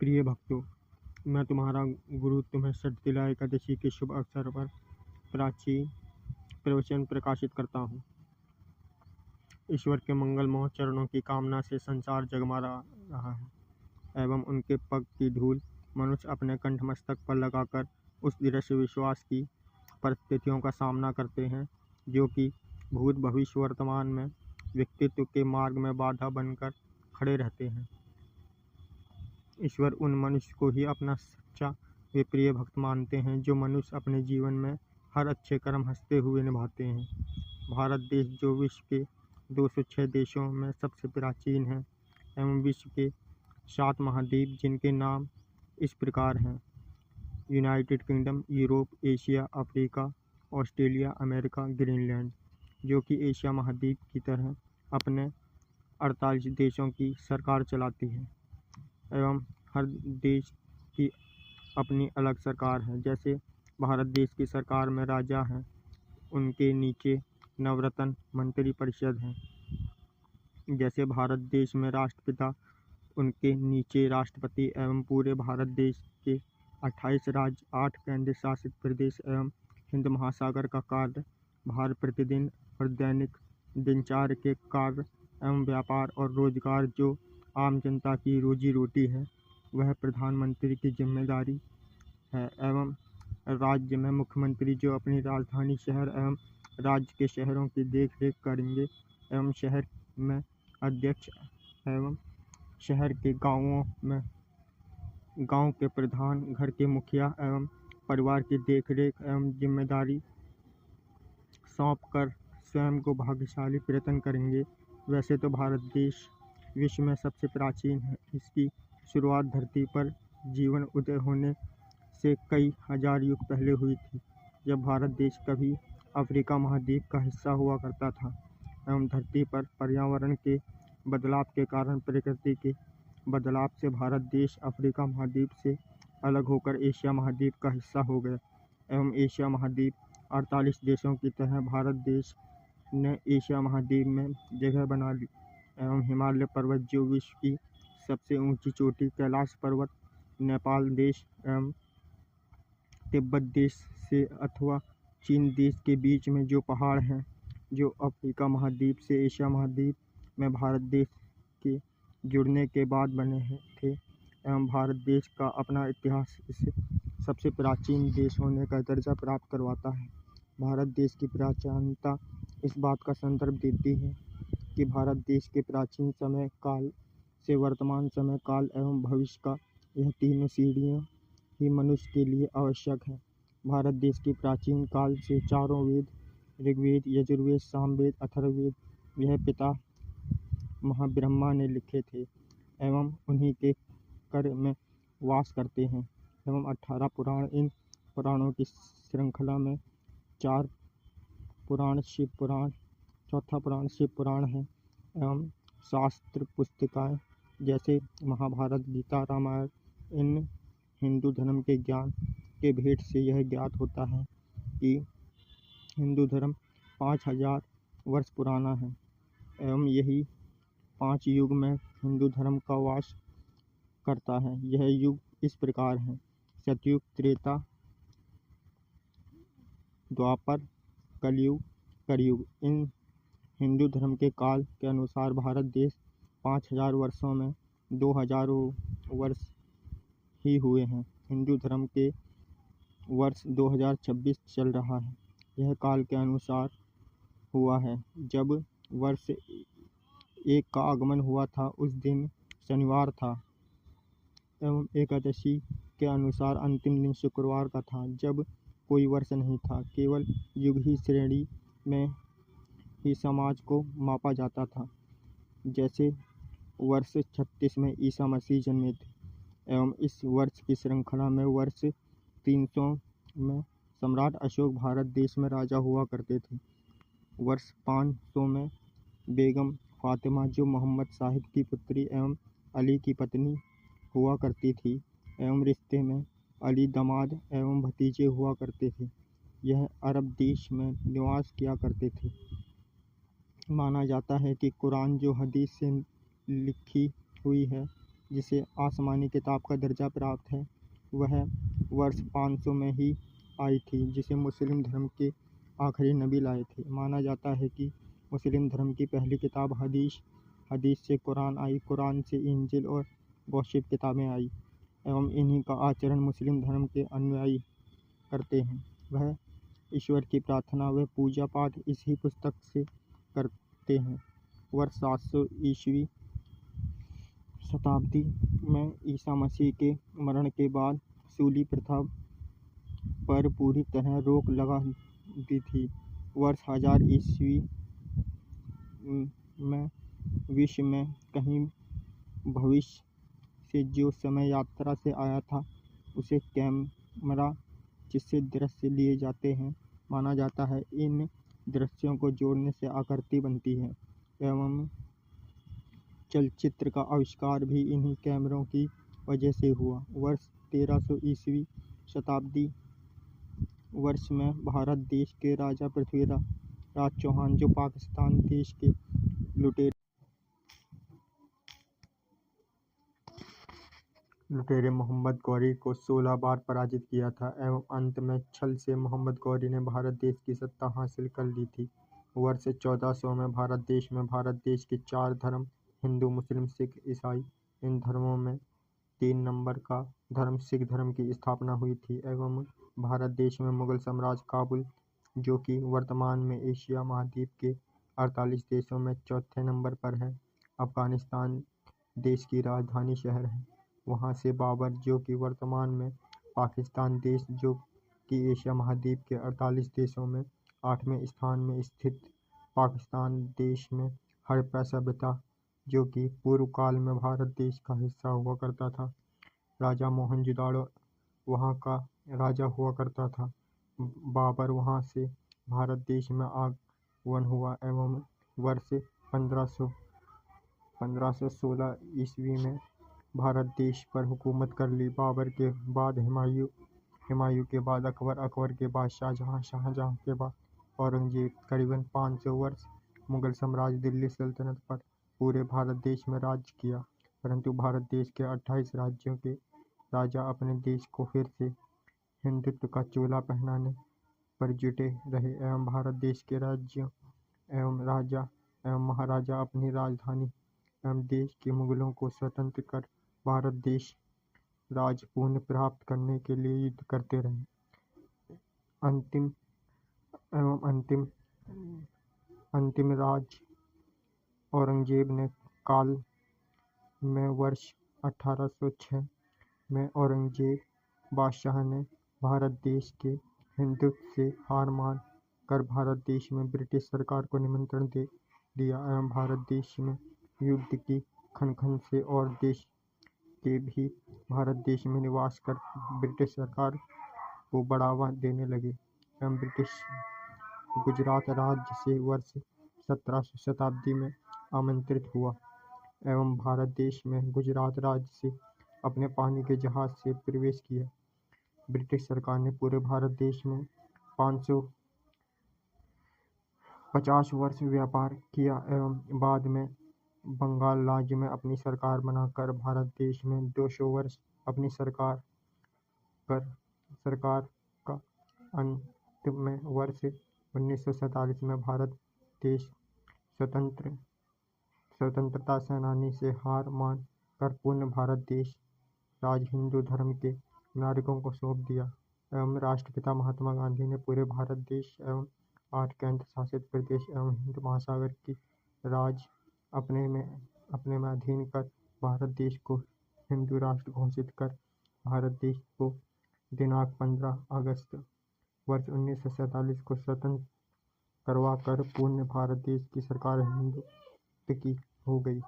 प्रिय भक्तों, मैं तुम्हारा गुरु तुम्हें षटतिला एकादशी के शुभ अवसर पर प्राचीन प्रवचन प्रकाशित करता हूँ। ईश्वर के मंगलमय चरणों की कामना से संसार जगमगा रहा है एवं उनके पग की धूल मनुष्य अपने कंठ मस्तक पर लगाकर उस दृश्य विश्वास की परिस्थितियों का सामना करते हैं जो कि भूत भविष्य वर्तमान में व्यक्तित्व के मार्ग में बाधा बनकर खड़े रहते हैं। ईश्वर उन मनुष्य को ही अपना सच्चा व प्रिय भक्त मानते हैं जो मनुष्य अपने जीवन में हर अच्छे कर्म हंसते हुए निभाते हैं। भारत देश जो विश्व के 206 देशों में सबसे प्राचीन है एवं विश्व के 7 महाद्वीप जिनके नाम इस प्रकार हैं: United kingdom, Europe, Asia, Africa, Australia, America, Greenland, जो कि एशिया महाद्वीप की तरह अपने 48 देशों की सरकार चलाती है एवं हर देश की अपनी अलग सरकार है। जैसे भारत देश की सरकार में राजा हैं, उनके नीचे नवरत्न मंत्री परिषद हैं। जैसे भारत देश में राष्ट्रपिता, उनके नीचे राष्ट्रपति एवं पूरे भारत देश के 28 राज्य, 8 केंद्र शासित प्रदेश एवं हिंद महासागर का कार्य भार प्रतिदिन और दैनिक दिनचर्या के कार्य एवं व्यापार और रोजगार जो आम जनता की रोजी रोटी है वह प्रधानमंत्री की जिम्मेदारी है एवं राज्य में मुख्यमंत्री जो अपनी राजधानी शहर एवं राज्य के शहरों की देखरेख करेंगे एवं शहर में अध्यक्ष एवं शहर के गांव के प्रधान, घर के मुखिया एवं परिवार की देखरेख एवं जिम्मेदारी सौंपकर स्वयं को भाग्यशाली प्रयत्न करेंगे। वैसे तो भारत देश विश्व में सबसे प्राचीन है। इसकी शुरुआत धरती पर जीवन उदय होने से कई हजार युग पहले हुई थी, जब भारत देश कभी अफ्रीका महाद्वीप का हिस्सा हुआ करता था एवं धरती पर पर्यावरण के बदलाव के कारण प्रकृति के बदलाव से भारत देश अफ्रीका महाद्वीप से अलग होकर एशिया महाद्वीप का हिस्सा हो गया एवं एशिया महाद्वीप 48 देशों की तरह भारत देश ने एशिया महाद्वीप में जगह बना ली एवं हिमालय पर्वत जो विश्व की सबसे ऊंची चोटी कैलाश पर्वत नेपाल देश एवं तिब्बत देश से अथवा चीन देश के बीच में जो पहाड़ हैं जो अफ्रीका महाद्वीप से एशिया महाद्वीप में भारत देश के जुड़ने के बाद बने थे एवं भारत देश का अपना इतिहास इसे सबसे प्राचीन देश होने का दर्जा प्राप्त करवाता है। भारत देश की प्राचीनता इस बात का संदर्भ देती है कि भारत देश के प्राचीन समय काल से वर्तमान समय काल एवं भविष्य का यह तीनों सीढ़ियाँ ही मनुष्य के लिए आवश्यक है। भारत देश के प्राचीन काल से चारों वेद, ऋग्वेद, यजुर्वेद, सामवेद, अथर्ववेद यह पिता महाब्रह्मा ने लिखे थे एवं उन्हीं के कर में वास करते हैं एवं 18 पुराण, इन पुराणों की श्रृंखला में 4 पुराण शिव पुराण, चौथा पुराण शिव पुराण है एवं शास्त्र पुस्तिकाएँ जैसे महाभारत, गीता, रामायण। इन हिंदू धर्म के ज्ञान के भेद से यह ज्ञात होता है कि हिंदू धर्म 5000 वर्ष पुराना है एवं यही 5 युग में हिंदू धर्म का वास करता है। यह युग इस प्रकार है: सतयुग, त्रेता, द्वापर, कलयुग, कलयुग। इन हिंदू धर्म के काल के अनुसार भारत देश 5000 वर्षों में 2000 वर्ष ही हुए हैं। हिंदू धर्म के वर्ष 2026 चल रहा है। यह काल के अनुसार हुआ है जब वर्ष 1 का आगमन हुआ था, उस दिन शनिवार था एवं एकादशी के अनुसार अंतिम दिन शुक्रवार का था जब कोई वर्ष नहीं था, केवल युग ही श्रेणी में ही समाज को मापा जाता था। जैसे वर्ष 36 में ईसा मसीह जन्मे थे एवं इस वर्ष की श्रृंखला में वर्ष 300 में सम्राट अशोक भारत देश में राजा हुआ करते थे। वर्ष 500 में बेगम फातिमा जो मोहम्मद साहिब की पुत्री एवं अली की पत्नी हुआ करती थी एवं रिश्ते में अली दामाद एवं भतीजे हुआ करते थे। यह अरब देश में निवास किया करते थे। माना जाता है कि कुरान जो हदीस से लिखी हुई है जिसे आसमानी किताब का दर्जा प्राप्त है, वह वर्ष 500 में ही आई थी, जिसे मुस्लिम धर्म के आखिरी नबी लाए थे। माना जाता है कि मुस्लिम धर्म की पहली किताब हदीस, हदीस से कुरान आई, कुरान से इंजिल और गॉसिप किताबें आई, एवं इन्हीं का आचरण मुस्लिम धर्म के अनुयायी करते हैं। वह ईश्वर की प्रार्थना व पूजा पाठ इसी पुस्तक से करते हैं। वर्ष 700 ईस्वी शताब्दी में ईसा मसीह के मरण के बाद सूली प्रथा पर पूरी तरह रोक लगा दी थी। वर्ष 1000 ईस्वी में विश्व में कहीं भविष्य से जो समय यात्रा से आया था, उसे कैमरा जिससे दृश्य लिए जाते हैं, माना जाता है। इन दृश्यों को जोड़ने से आकृति बनती है, एवं चलचित्र का आविष्कार भी इन्हीं कैमरों की वजह से हुआ। वर्ष 1300 ईस्वी शताब्दी वर्ष में भारत देश के राजा पृथ्वीराज चौहान, जो पाकिस्तान देश के लुटेरे मोहम्मद गौरी को 16 बार पराजित किया था, एवं अंत में छल से मोहम्मद गौरी ने भारत देश की सत्ता हासिल कर ली थी। वर्ष 1400 में भारत देश के 4 धर्म, हिंदू, मुस्लिम, सिख, ईसाई, इन धर्मों में 3 नंबर का धर्म सिख धर्म की स्थापना हुई थी, एवं भारत देश में मुगल साम्राज्य काबुल, जो कि वर्तमान में एशिया महाद्वीप के 48 देशों में चौथे नंबर पर है, अफगानिस्तान देश की राजधानी शहर है। वहाँ से बाबर, जो कि वर्तमान में पाकिस्तान देश, जो कि एशिया महाद्वीप के 48 देशों में 8वें स्थान में स्थित पाकिस्तान देश में हड़प्पा सभ्यता, जो कि पूर्व काल में भारत देश का हिस्सा हुआ करता था। राजा मोहनजोदाड़ो वहाँ का राजा हुआ करता था। बाबर वहाँ से भारत देश में आगमन हुआ, एवं वर्ष 1516 ईस्वी में भारत देश पर हुकूमत कर ली। बाबर के बाद हुमायूं के बाद अकबर के बाद शाहजहां के बाद औरंगजेब। करीबन 500 वर्ष मुगल साम्राज्य दिल्ली सल्तनत पर पूरे भारत देश में राज्य किया, परंतु भारत देश के 28 राज्यों के राजा अपने देश को फिर से हिंदुत्व का चोला पहनाने पर जुटे रहे, एवं भारत देश के राज्यों एवं राजा एवं महाराजा अपनी राजधानी एवं देश के मुगलों को स्वतंत्र कर भारत देश राज पुनः प्राप्त करने के लिए युद्ध करते रहे। अंतिम राज औरंगजेब ने काल में वर्ष 1806 में औरंगजेब बादशाह ने भारत देश के हिंदुत्व से हार मान कर भारत देश में ब्रिटिश सरकार को निमंत्रण दे दिया, एवं भारत देश में युद्ध की खन से और देश के भी भारत देश में निवास कर ब्रिटिश सरकार को बढ़ावा देने लगे, एवं ब्रिटिश गुजरात राज्य से वर्ष 1700 शताब्दी में आमंत्रित हुआ, एवं भारत देश में गुजरात राज्य से अपने पानी के जहाज से प्रवेश किया। ब्रिटिश सरकार ने पूरे भारत देश में 550 वर्ष व्यापार किया, एवं बाद में बंगाल राज्य में अपनी सरकार बनाकर भारत देश में 200 वर्ष अपनी सरकार का अंत में वर्ष 1947 में भारत देश स्वतंत्रता सेनानी से हार मान कर पूर्ण भारत देश राज हिंदू धर्म के नागरिकों को सौंप दिया, एवं राष्ट्रपिता महात्मा गांधी ने पूरे भारत देश एवं 8 केंद्र शासित प्रदेश एवं हिंद महासागर की राज अपने में अधीन कर भारत देश को हिंदू राष्ट्र घोषित कर भारत देश को दिनांक 15 अगस्त वर्ष 1947 को स्वतंत्र करवा कर पूर्ण भारत देश की सरकार हिंदुत्व की हो गई,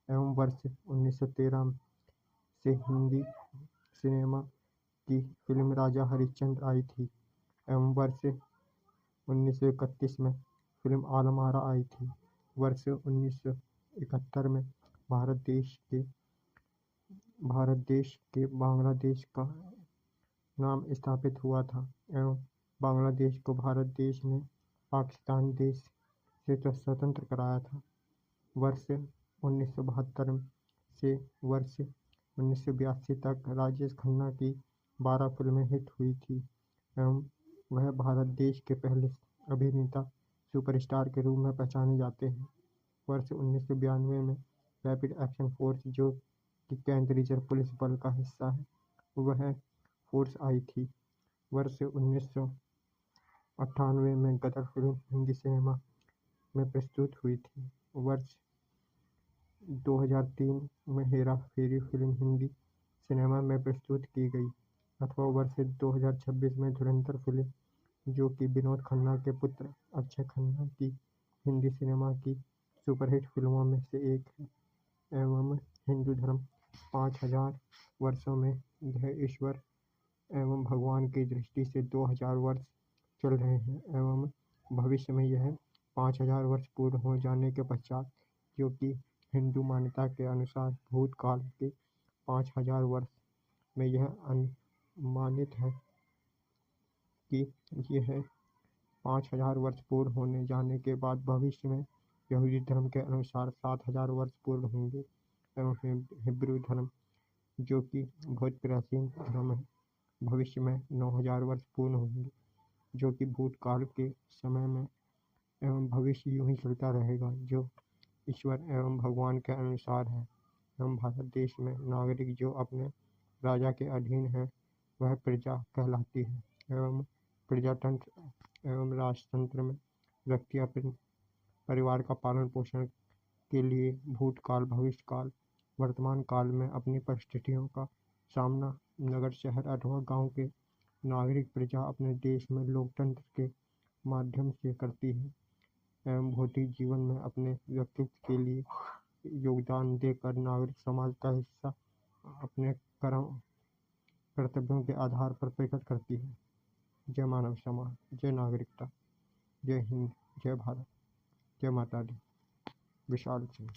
एवं वर्ष 1913 से हिंदी सिनेमा की फिल्म राजा हरिश्चंद्र आई थी, एवं वर्ष 1931 में फिल्म आलमारा आई थी। वर्ष 1971 में भारत देश के बांग्लादेश का नाम स्थापित हुआ था, एवं बांग्लादेश को भारत देश ने पाकिस्तान देश से स्वतंत्र कराया था। वर्ष 1972 से वर्ष 1982 तक राजेश खन्ना की 12 फिल्में हिट हुई थी एवं वह भारत देश के पहले अभिनेता सुपरस्टार के रूप में पहचाने जाते हैं। वर्ष 1992 में रैपिड एक्शन फोर्स, जो कि केंद्रीय रिजर्व पुलिस बल का हिस्सा है, वह फोर्स आई थी। वर्ष 1998 में गदर फिल्म हिंदी सिनेमा में प्रस्तुत हुई थी। वर्ष 2003 में हेरा फेरी फिल्म हिंदी सिनेमा में प्रस्तुत की गई, अथवा वर्ष 2026 में धुरंधर फिल्म, जो कि विनोद खन्ना के पुत्र अक्षय खन्ना की हिंदी सिनेमा की सुपरहिट फिल्मों में से एक है। एवं हिंदू धर्म 5000 वर्षों में यह ईश्वर एवं भगवान की दृष्टि से 2000 वर्ष चल रहे हैं एवं भविष्य में यह 5000 वर्ष पूर्ण हो जाने के पश्चात, जो कि हिंदू मान्यता के अनुसार भूतकाल के 5000 वर्ष में यह अनुमानित है कि यह 5000 वर्ष पूर्ण होने जाने के बाद भविष्य में यहूदी धर्म के अनुसार 7000 वर्ष पूर्ण होंगे एवं हिब्रू धर्म, जो कि बहुत प्राचीन धर्म है, भविष्य में 9000 वर्ष पूर्ण होंगे, जो कि भूतकाल के समय में एवं भविष्य यूं ही चलता रहेगा, जो ईश्वर एवं भगवान के अनुसार है। एवं भारत देश में नागरिक जो अपने राजा के अधीन है, वह प्रजा कहलाती है। एवं प्रजातंत्र एवं राजतंत्र में व्यक्ति अपने परिवार का पालन पोषण के लिए भूतकाल, भविष्यकाल, वर्तमान काल में अपनी परिस्थितियों का सामना नगर, शहर अथवा गांव के नागरिक प्रजा अपने देश में लोकतंत्र के माध्यम से करती है एवं भौतिक जीवन में अपने व्यक्तित्व के लिए योगदान देकर नागरिक समाज का हिस्सा अपने कर्तव्यों के आधार पर प्रकट करती है। जय मानव समाज, जय नागरिकता, जय हिंद, जय भारत, जय माता दी। विशाल सिंह।